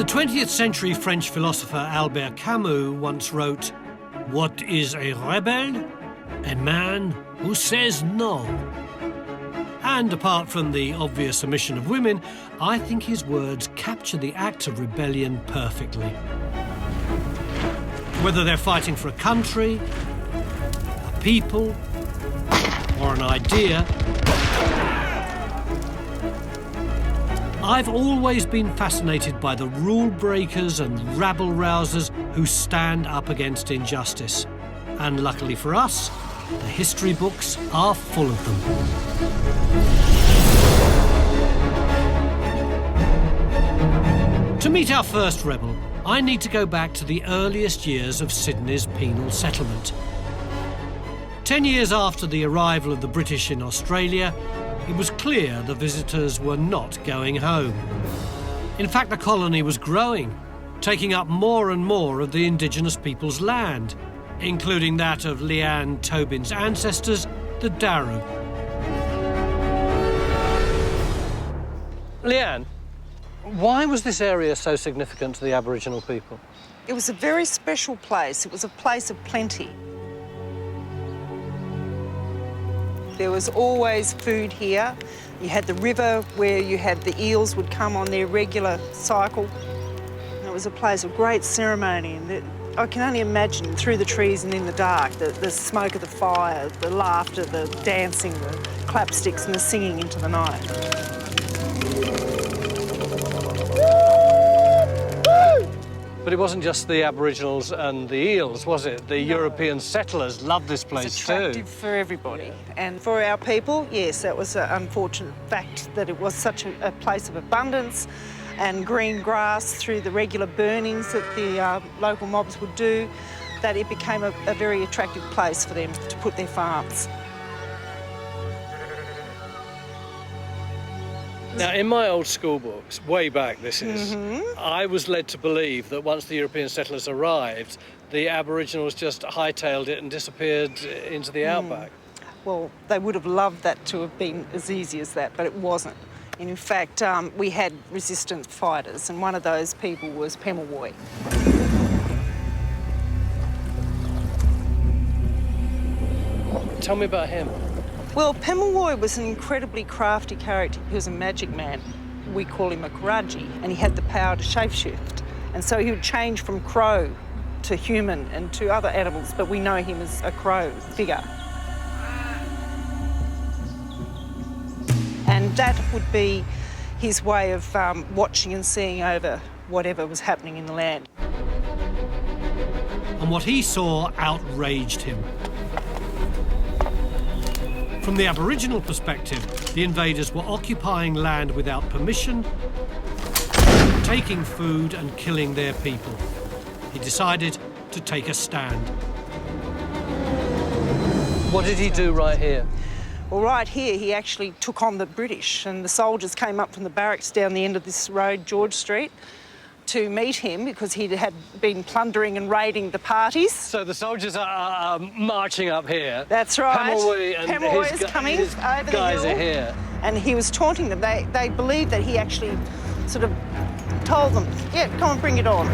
The 20th century French philosopher Albert Camus once wrote, "What is a rebel? A man who says no." And apart from the obvious omission of women, I think his words capture the act of rebellion perfectly. Whether they're fighting for a country, a people, or an idea, I've always been fascinated by the rule breakers and rabble-rousers who stand up against injustice. And luckily for us, the history books are full of them. To meet our first rebel, I need to go back to the earliest years of Sydney's penal settlement. 10 years after the arrival of the British in Australia, it was clear the visitors were not going home. In fact, the colony was growing, taking up more and more of the indigenous people's land, including that of Leanne Tobin's ancestors, the Daru. Leanne, why was this area so significant to the Aboriginal people? It was a very special place. It was a place of plenty. There was always food here. You had the river where you had the eels would come on their regular cycle. And it was a place of great ceremony. And I can only imagine through the trees and in the dark, the smoke of the fire, the laughter, the dancing, the clapsticks and the singing into the night. But it wasn't just the Aboriginals and the eels, was it? The European settlers loved this place It's attractive for everybody. And for our people, yes, that was an unfortunate fact that it was such a place of abundance and green grass through the regular burnings that the local mobs would do, that it became a very attractive place for them to put their farms. Now, in my old school books, way back this is, I was led to believe that once the European settlers arrived, the Aboriginals just hightailed it and disappeared into the outback. Well, they would have loved that to have been as easy as that, but it wasn't. And in fact, we had resistance fighters, and one of those people was Pema Boy. Tell me about him. Well, Pema Boy was an incredibly crafty character. He was a magic man. We call him a Karaji, and he had the power to shapeshift. And so he would change from crow to human and to other animals, but we know him as a crow figure. And that would be his way of watching and seeing over whatever was happening in the land. And what he saw outraged him. From the Aboriginal perspective, the invaders were occupying land without permission, taking food and killing their people. He decided to take a stand. What did he do right here? Well, right here, he actually took on the British, and the soldiers came up from the barracks down the end of this road, George Street, to meet him because he had been plundering and raiding the parties. So the soldiers are marching up here. That's right. Pema Boy is coming over the hill. Guys are here. And he was taunting them. They believed that he actually sort of told them, yeah, come on, bring it on.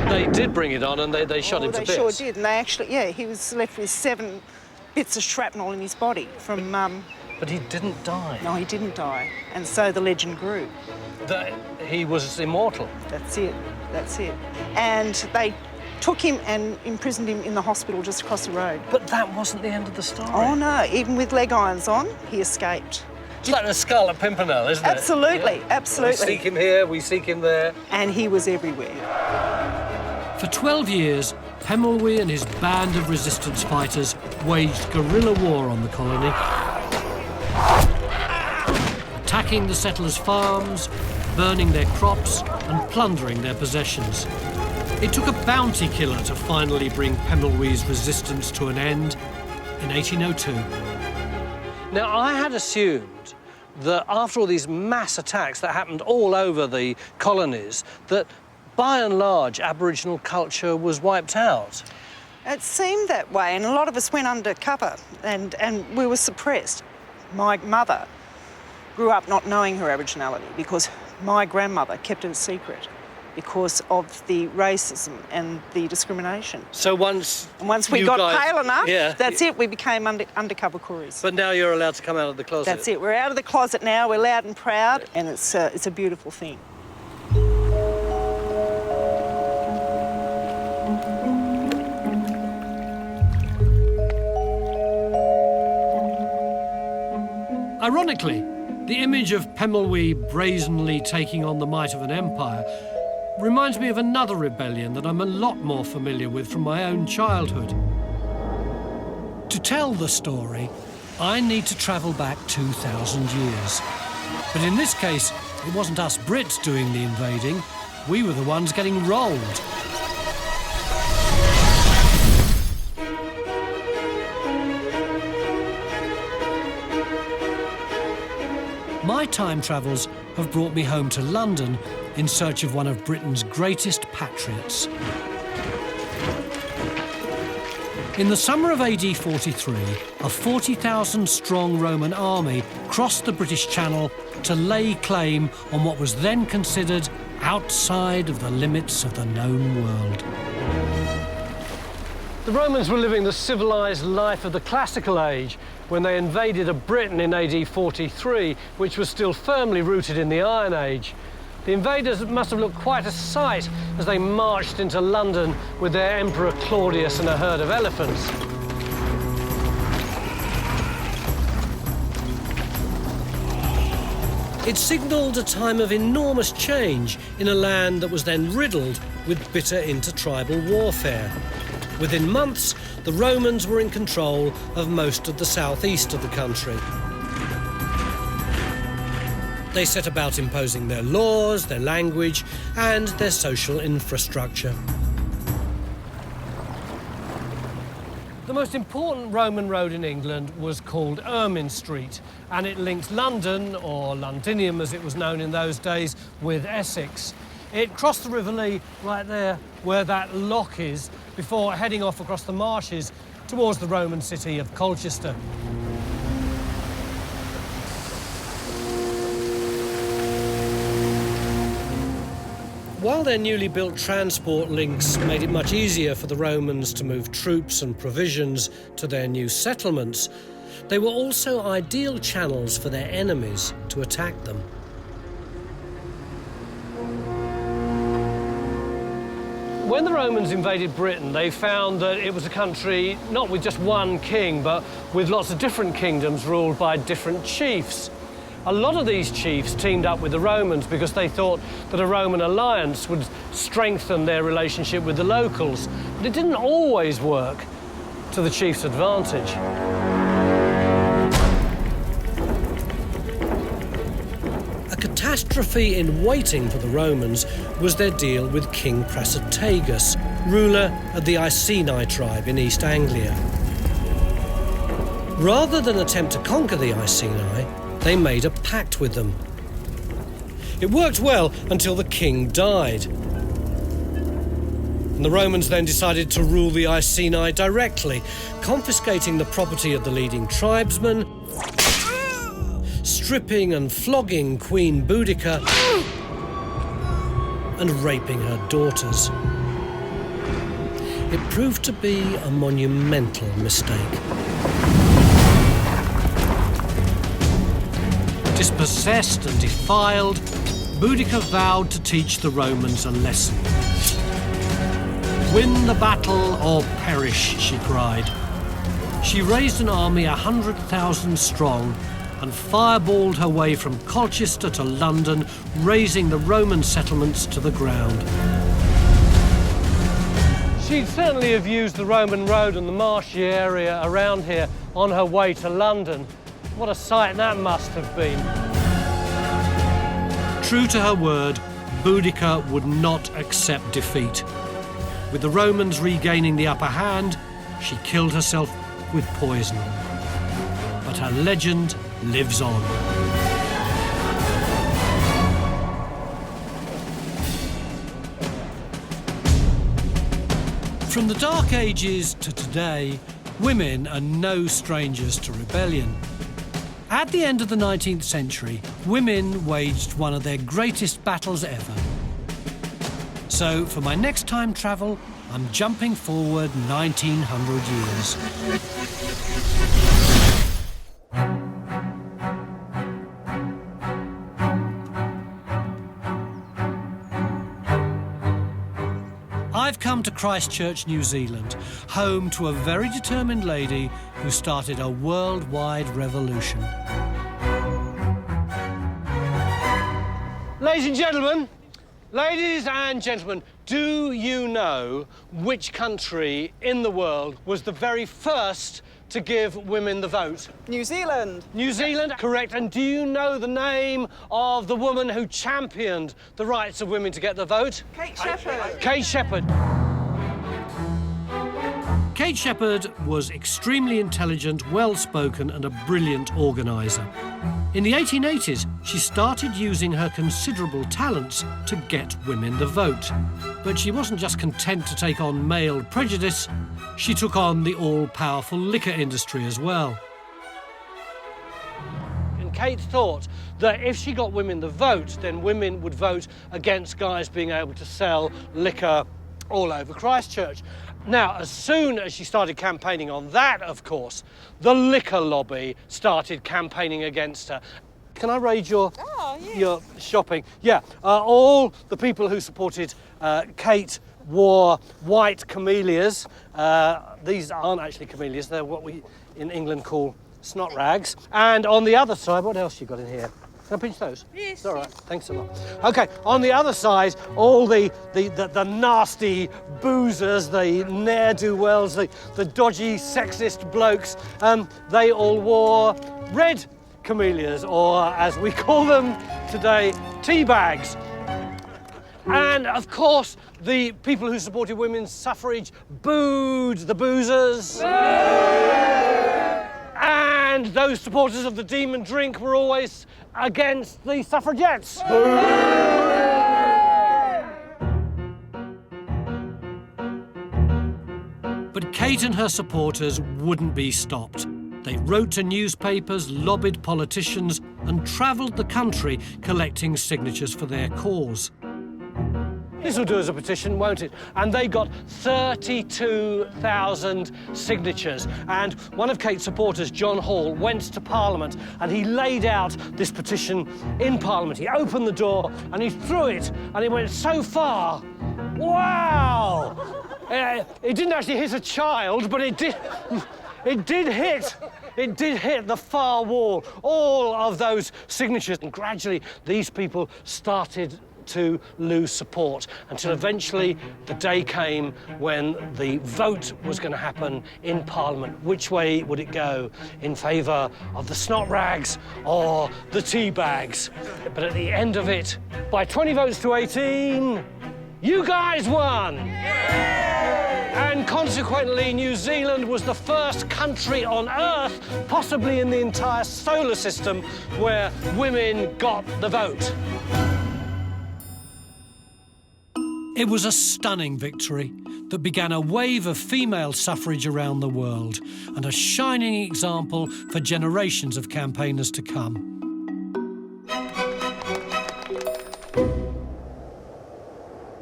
They did bring it on, and they shot him to bits. They sure did, and they actually, yeah, he was left with 7 bits of shrapnel in his body from... But he didn't die. No, he didn't die, and so the legend grew. That he was immortal. That's it, that's it. And they took him and imprisoned him in the hospital just across the road. But that wasn't the end of the story. Oh, no, even with leg irons on, he escaped. It's like the skull at Pimpernel, isn't it? Absolutely, yeah. Absolutely. We seek him here, we seek him there. And he was everywhere. For 12 years, Pema Boy and his band of resistance fighters waged guerrilla war on the colony, attacking the settlers' farms, burning their crops and plundering their possessions. It took a bounty killer to finally bring Pema Boy's resistance to an end in 1802. Now, I had assumed that after all these mass attacks that happened all over the colonies, that by and large, Aboriginal culture was wiped out. It seemed that way, and a lot of us went undercover, and we were suppressed. My mother grew up not knowing her Aboriginality because my grandmother kept it a secret because of the racism and the discrimination. So once we got pale enough, yeah, that's it, we became undercover Koris. But now you're allowed to come out of the closet. That's it, we're out of the closet now, we're loud and proud, and it's a beautiful thing. Ironically, the image of Pema Boy brazenly taking on the might of an empire reminds me of another rebellion that I'm a lot more familiar with from my own childhood. To tell the story, I need to travel back 2,000 years. But in this case, it wasn't us Brits doing the invading. We were the ones getting rolled. My time travels have brought me home to London in search of one of Britain's greatest patriots. In the summer of AD 43, a 40,000-strong Roman army crossed the British Channel to lay claim on what was then considered outside of the limits of the known world. The Romans were living the civilised life of the classical age when they invaded a Britain in AD 43, which was still firmly rooted in the Iron Age. The invaders must have looked quite a sight as they marched into London with their Emperor Claudius and a herd of elephants. It signalled a time of enormous change in a land that was then riddled with bitter intertribal warfare. Within months, the Romans were in control of most of the southeast of the country. They set about imposing their laws, their language, and their social infrastructure. The most important Roman road in England was called Ermine Street, and it linked London, or Londinium as it was known in those days, with Essex. It crossed the River Lee right there where that lock is, before heading off across the marshes towards the Roman city of Colchester. While their newly built transport links made it much easier for the Romans to move troops and provisions to their new settlements, they were also ideal channels for their enemies to attack them. When the Romans invaded Britain, they found that it was a country not with just one king, but with lots of different kingdoms ruled by different chiefs. A lot of these chiefs teamed up with the Romans because they thought that a Roman alliance would strengthen their relationship with the locals. But it didn't always work to the chiefs' advantage. A catastrophe in waiting for the Romans was their deal with King Prasutagus, ruler of the Iceni tribe in East Anglia. Rather than attempt to conquer the Iceni, they made a pact with them. It worked well until the king died. And the Romans then decided to rule the Iceni directly, confiscating the property of the leading tribesmen, stripping and flogging Queen Boudica, and raping her daughters. It proved to be a monumental mistake. Dispossessed and defiled, Boudica vowed to teach the Romans a lesson. Win the battle or perish, she cried. She raised an army 100,000 strong and fireballed her way from Colchester to London, razing the Roman settlements to the ground. She'd certainly have used the Roman road and the marshy area around here on her way to London. What a sight that must have been. True to her word, Boudica would not accept defeat. With the Romans regaining the upper hand, she killed herself with poison. But her legend lives on. From the Dark Ages to today, women are no strangers to rebellion. At the end of the 19th century, women waged one of their greatest battles ever. So, for my next time travel, I'm jumping forward 1900 years. I've come to Christchurch, New Zealand, home to a very determined lady who started a worldwide revolution. Ladies and gentlemen, do you know which country in the world was the very first to give women the vote? New Zealand. New Zealand, correct. And do you know the name of the woman who championed the rights of women to get the vote? Kate Shepherd. Kate Shepherd. Kate Shepherd was extremely intelligent, well-spoken and a brilliant organiser. In the 1880s, she started using her considerable talents to get women the vote. But she wasn't just content to take on male prejudice, she took on the all-powerful liquor industry as well. And Kate thought that if she got women the vote, then women would vote against guys being able to sell liquor all over Christchurch. Now, as soon as she started campaigning on that, of course, the liquor lobby started campaigning against her. Can I raid your shopping? Yeah, all the people who supported Kate wore white camellias. These aren't actually camellias, they're what we in England call snot rags. And on the other side, what else you got in here? Can I pinch those? Yes. All right, thanks a lot. OK, on the other side, all the nasty boozers, the ne'er-do-wells, the dodgy sexist blokes, they all wore red camellias, or as we call them today, tea bags. And of course, the people who supported women's suffrage booed the boozers. And those supporters of the demon drink were always against the suffragettes. But Kate and her supporters wouldn't be stopped. They wrote to newspapers, lobbied politicians, and travelled the country collecting signatures for their cause. This will do as a petition, won't it? And they got 32,000 signatures. And one of Kate's supporters, John Hall, went to Parliament and he laid out this petition in Parliament. He opened the door and he threw it and it went so far. Wow! It didn't actually hit a child, but it did hit the far wall, all of those signatures. And gradually, these people started to lose support until eventually the day came when the vote was going to happen in Parliament. Which way would it go? In favour of the snot rags or the tea bags? But at the end of it, by 20 votes to 18, you guys won! And consequently, New Zealand was the first country on Earth, possibly in the entire solar system, where women got the vote. It was a stunning victory that began a wave of female suffrage around the world and a shining example for generations of campaigners to come.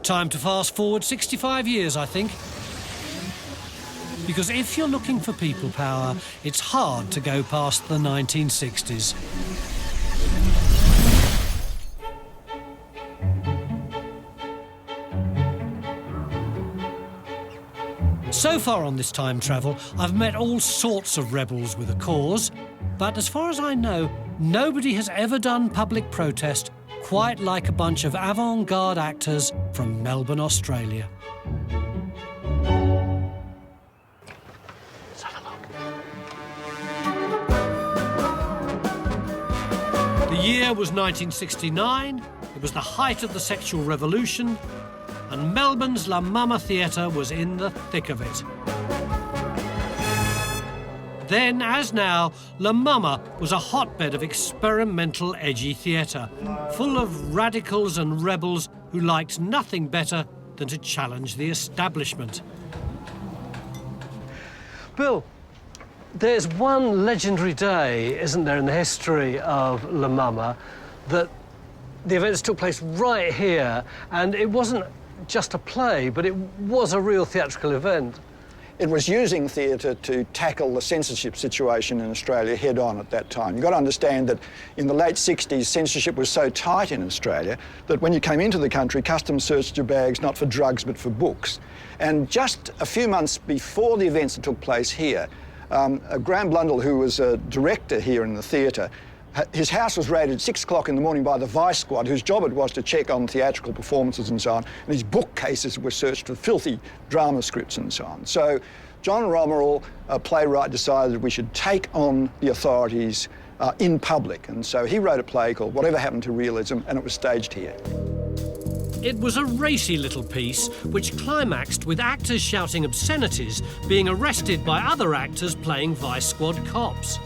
Time to fast forward 65 years, I think. Because if you're looking for people power, it's hard to go past the 1960s. So far on this time travel, I've met all sorts of rebels with a cause, but as far as I know, nobody has ever done public protest quite like a bunch of avant-garde actors from Melbourne, Australia. Let's have a look. The year was 1969, it was the height of the sexual revolution, and Melbourne's La Mama Theatre was in the thick of it. Then, as now, La Mama was a hotbed of experimental, edgy theatre, full of radicals and rebels who liked nothing better than to challenge the establishment. Bill, there's one legendary day, isn't there, in the history of La Mama, that the events took place right here, and it wasn't just a play, but it was a real theatrical event. It was using theatre to tackle the censorship situation in Australia head-on at that time. You've got to understand that in the late 60s, censorship was so tight in Australia that when you came into the country, customs searched your bags not for drugs but for books. And just a few months before the events that took place here, Graham Blundell, who was a director here in the theatre, his house was raided at 6 o'clock in the morning by the Vice Squad, whose job it was to check on theatrical performances and so on, and his bookcases were searched for filthy drama scripts and so on. So John Romerell, a playwright, decided we should take on the authorities in public, and so he wrote a play called Whatever Happened to Realism, and it was staged here. It was a racy little piece which climaxed with actors shouting obscenities, being arrested by other actors playing Vice Squad cops.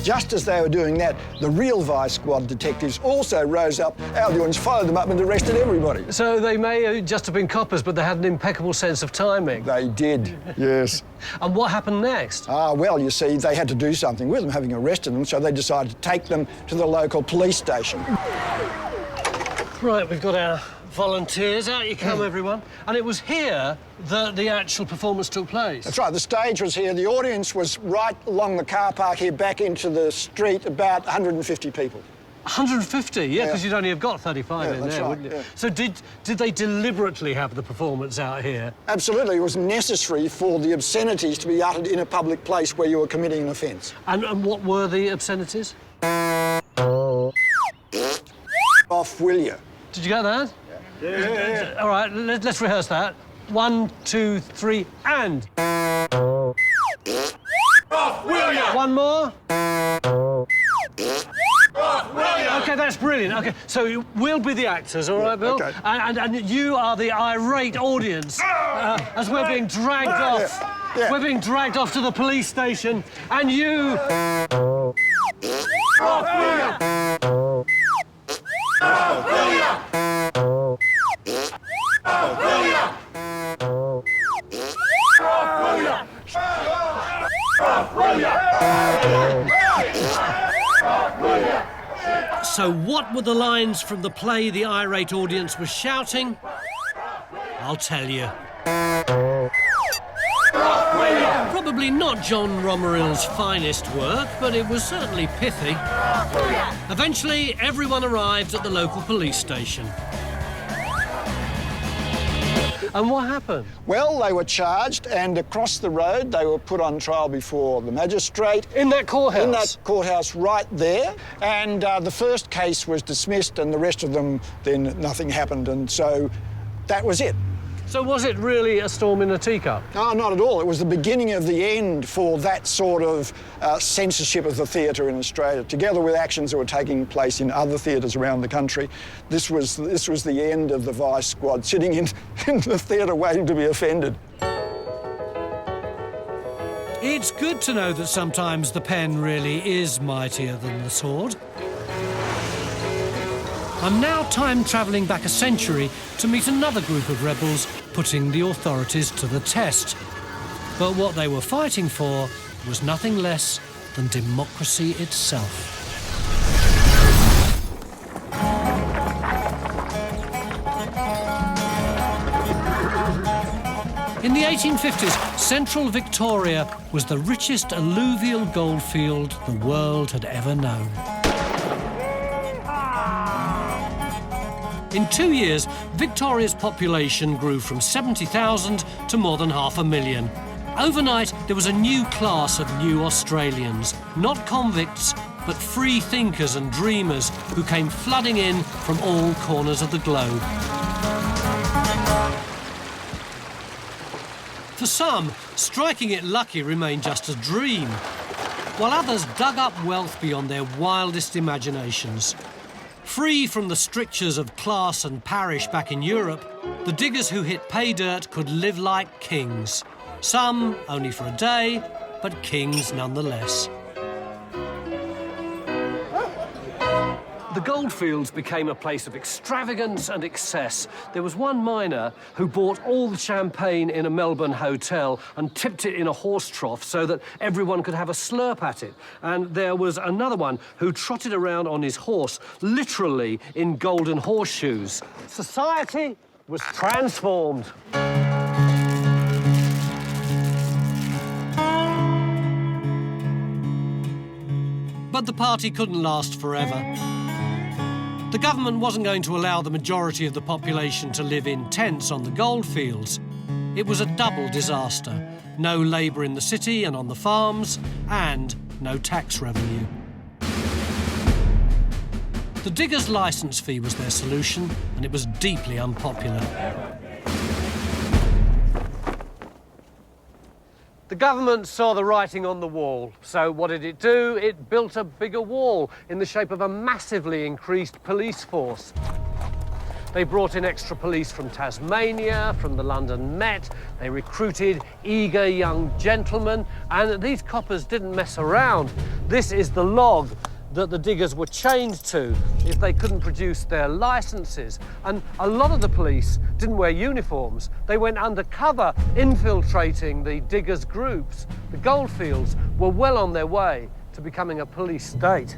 Just as they were doing that, the real Vice Squad detectives also rose up, our villains followed them up and arrested everybody. So they may just have been coppers, but they had an impeccable sense of timing. They did, yes. And what happened next? Well, you see, they had to do something with them, having arrested them, so they decided to take them to the local police station. Right, we've got our volunteers. Out you come, everyone. And it was here that the actual performance took place. That's right, the stage was here. The audience was right along the car park here, back into the street, about 150 people. 150? Yeah, because you'd only have got 35 in there, right, wouldn't you? Yeah. So did they deliberately have the performance out here? Absolutely. It was necessary for the obscenities to be uttered in a public place where you were committing an offence. And what were the obscenities? Off, will you? Did you get that? Yeah. All right, let's rehearse that. 1, 2, 3, and. Off, will you? One more. Off, will you? OK, that's brilliant. OK, so we'll be the actors, all right, Bill? OK. And you are the irate audience as we're being dragged off. Yeah. We're being dragged off to the police station, and you. Off, will you? Off, will you? So what were the lines from the play the irate audience was shouting? I'll tell you. Probably not John Romerill's finest work, but it was certainly pithy. Eventually, everyone arrived at the local police station. And what happened? Well, they were charged, and across the road they were put on trial before the magistrate. In that courthouse? In that courthouse right there. And the first case was dismissed, and the rest of them, then nothing happened, and so that was it. So was it really a storm in a teacup? No, not at all. It was the beginning of the end for that sort of censorship of the theatre in Australia, together with actions that were taking place in other theatres around the country. This was the end of the Vice Squad sitting in the theatre waiting to be offended. It's good to know that sometimes the pen really is mightier than the sword. I'm now time-travelling back a century to meet another group of rebels putting the authorities to the test. But what they were fighting for was nothing less than democracy itself. In the 1850s, central Victoria was the richest alluvial goldfield the world had ever known. In 2 years, Victoria's population grew from 70,000 to more than 500,000. Overnight, there was a new class of new Australians, not convicts, but free thinkers and dreamers who came flooding in from all corners of the globe. For some, striking it lucky remained just a dream, while others dug up wealth beyond their wildest imaginations. Free from the strictures of class and parish back in Europe, the diggers who hit pay dirt could live like kings. Some only for a day, but kings nonetheless. The Goldfields became a place of extravagance and excess. There was one miner who bought all the champagne in a Melbourne hotel and tipped it in a horse trough so that everyone could have a slurp at it. And there was another one who trotted around on his horse, literally in golden horseshoes. Society was transformed. But the party couldn't last forever. The government wasn't going to allow the majority of the population to live in tents on the goldfields. It was a double disaster. No labour in the city and on the farms, and no tax revenue. The diggers' licence fee was their solution, and it was deeply unpopular. The government saw the writing on the wall, so what did it do? It built a bigger wall in the shape of a massively increased police force. They brought in extra police from Tasmania, from the London Met. They recruited eager young gentlemen, and these coppers didn't mess around. This is the log that the diggers were chained to if they couldn't produce their licences. And a lot of the police didn't wear uniforms. They went undercover, infiltrating the diggers' groups. The Goldfields were well on their way to becoming a police state.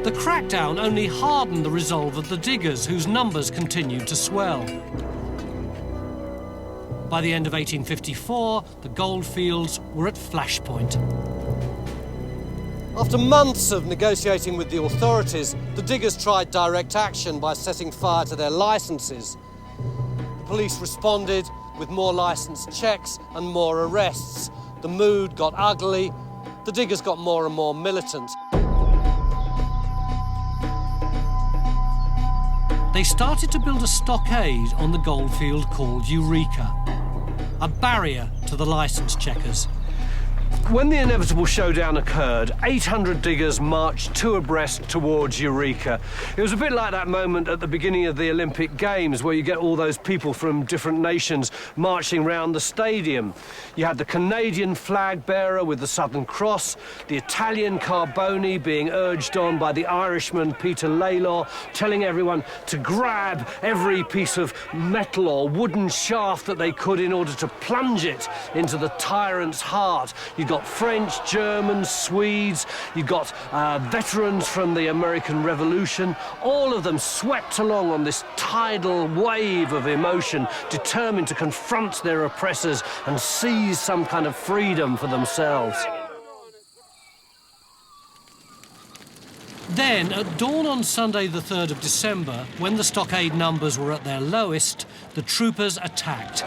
The crackdown only hardened the resolve of the diggers, whose numbers continued to swell. By the end of 1854, the Goldfields were at flashpoint. After months of negotiating with the authorities, the diggers tried direct action by setting fire to their licences. The police responded with more licence checks and more arrests. The mood got ugly. The diggers got more and more militant. They started to build a stockade on the goldfield called Eureka, a barrier to the licence checkers. When the inevitable showdown occurred, 800 diggers marched two abreast towards Eureka. It was a bit like that moment at the beginning of the Olympic Games where you get all those people from different nations marching round the stadium. You had the Canadian flag bearer with the Southern Cross, the Italian Carboni being urged on by the Irishman Peter Laylaw, telling everyone to grab every piece of metal or wooden shaft that they could in order to plunge it into the tyrant's heart. You've got French, Germans, Swedes, you've got veterans from the American Revolution. All of them swept along on this tidal wave of emotion, determined to confront their oppressors and seize some kind of freedom for themselves. Then, at dawn on Sunday the 3rd of December, when the stockade numbers were at their lowest, the troopers attacked.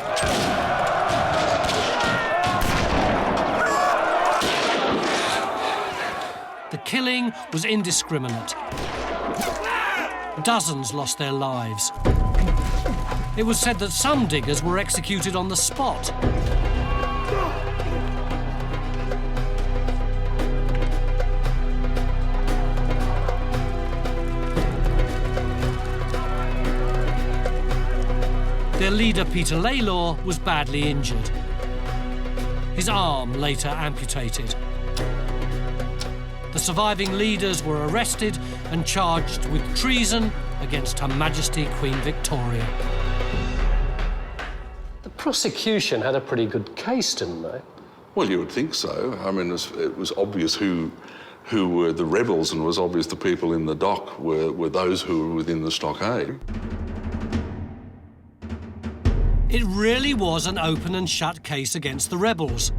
The killing was indiscriminate. Dozens lost their lives. It was said that some diggers were executed on the spot. Their leader, Peter Laylaw, was badly injured. His arm later amputated. The surviving leaders were arrested and charged with treason against Her Majesty Queen Victoria. The prosecution had a pretty good case, didn't they? Well, you would think so. I mean, it was obvious who were the rebels, and it was obvious the people in the dock were those who were within the stockade. It really was an open and shut case against the rebels.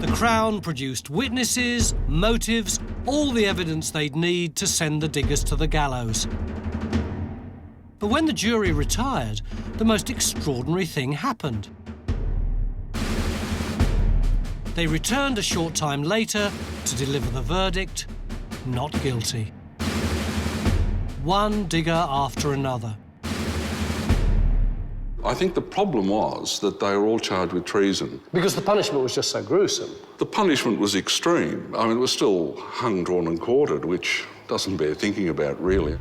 The Crown produced witnesses, motives, all the evidence they'd need to send the diggers to the gallows. But when the jury retired, the most extraordinary thing happened. They returned a short time later to deliver the verdict, not guilty. One digger after another. I think the problem was that they were all charged with treason. Because the punishment was just so gruesome. The punishment was extreme. I mean, it was still hung, drawn and quartered, which doesn't bear thinking about, really.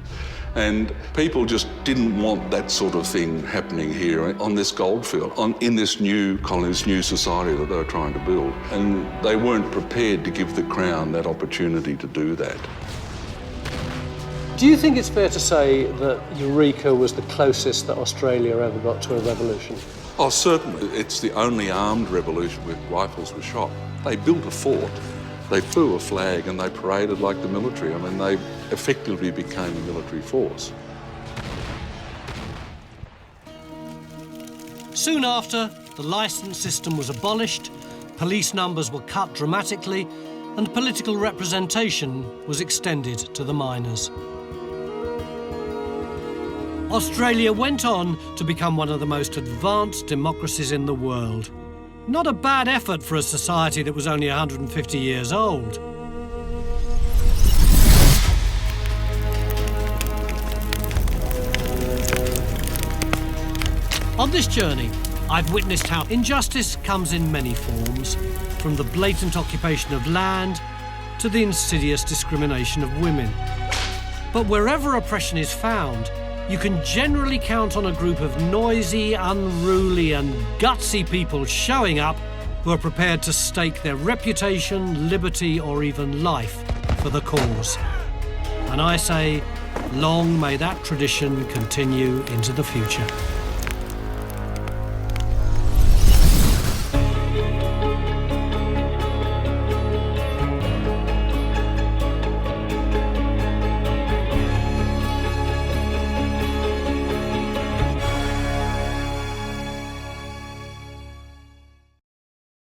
And people just didn't want that sort of thing happening here on this goldfield, in this new colony, this new society that they were trying to build. And they weren't prepared to give the Crown that opportunity to do that. Do you think it's fair to say that Eureka was the closest that Australia ever got to a revolution? Oh, certainly. It's the only armed revolution where rifles were shot. They built a fort, they flew a flag, and they paraded like the military. I mean, they effectively became a military force. Soon after, the licence system was abolished, police numbers were cut dramatically, and political representation was extended to the miners. Australia went on to become one of the most advanced democracies in the world. Not a bad effort for a society that was only 150 years old. On this journey, I've witnessed how injustice comes in many forms, from the blatant occupation of land to the insidious discrimination of women. But wherever oppression is found, you can generally count on a group of noisy, unruly and gutsy people showing up who are prepared to stake their reputation, liberty or even life for the cause. And I say, long may that tradition continue into the future.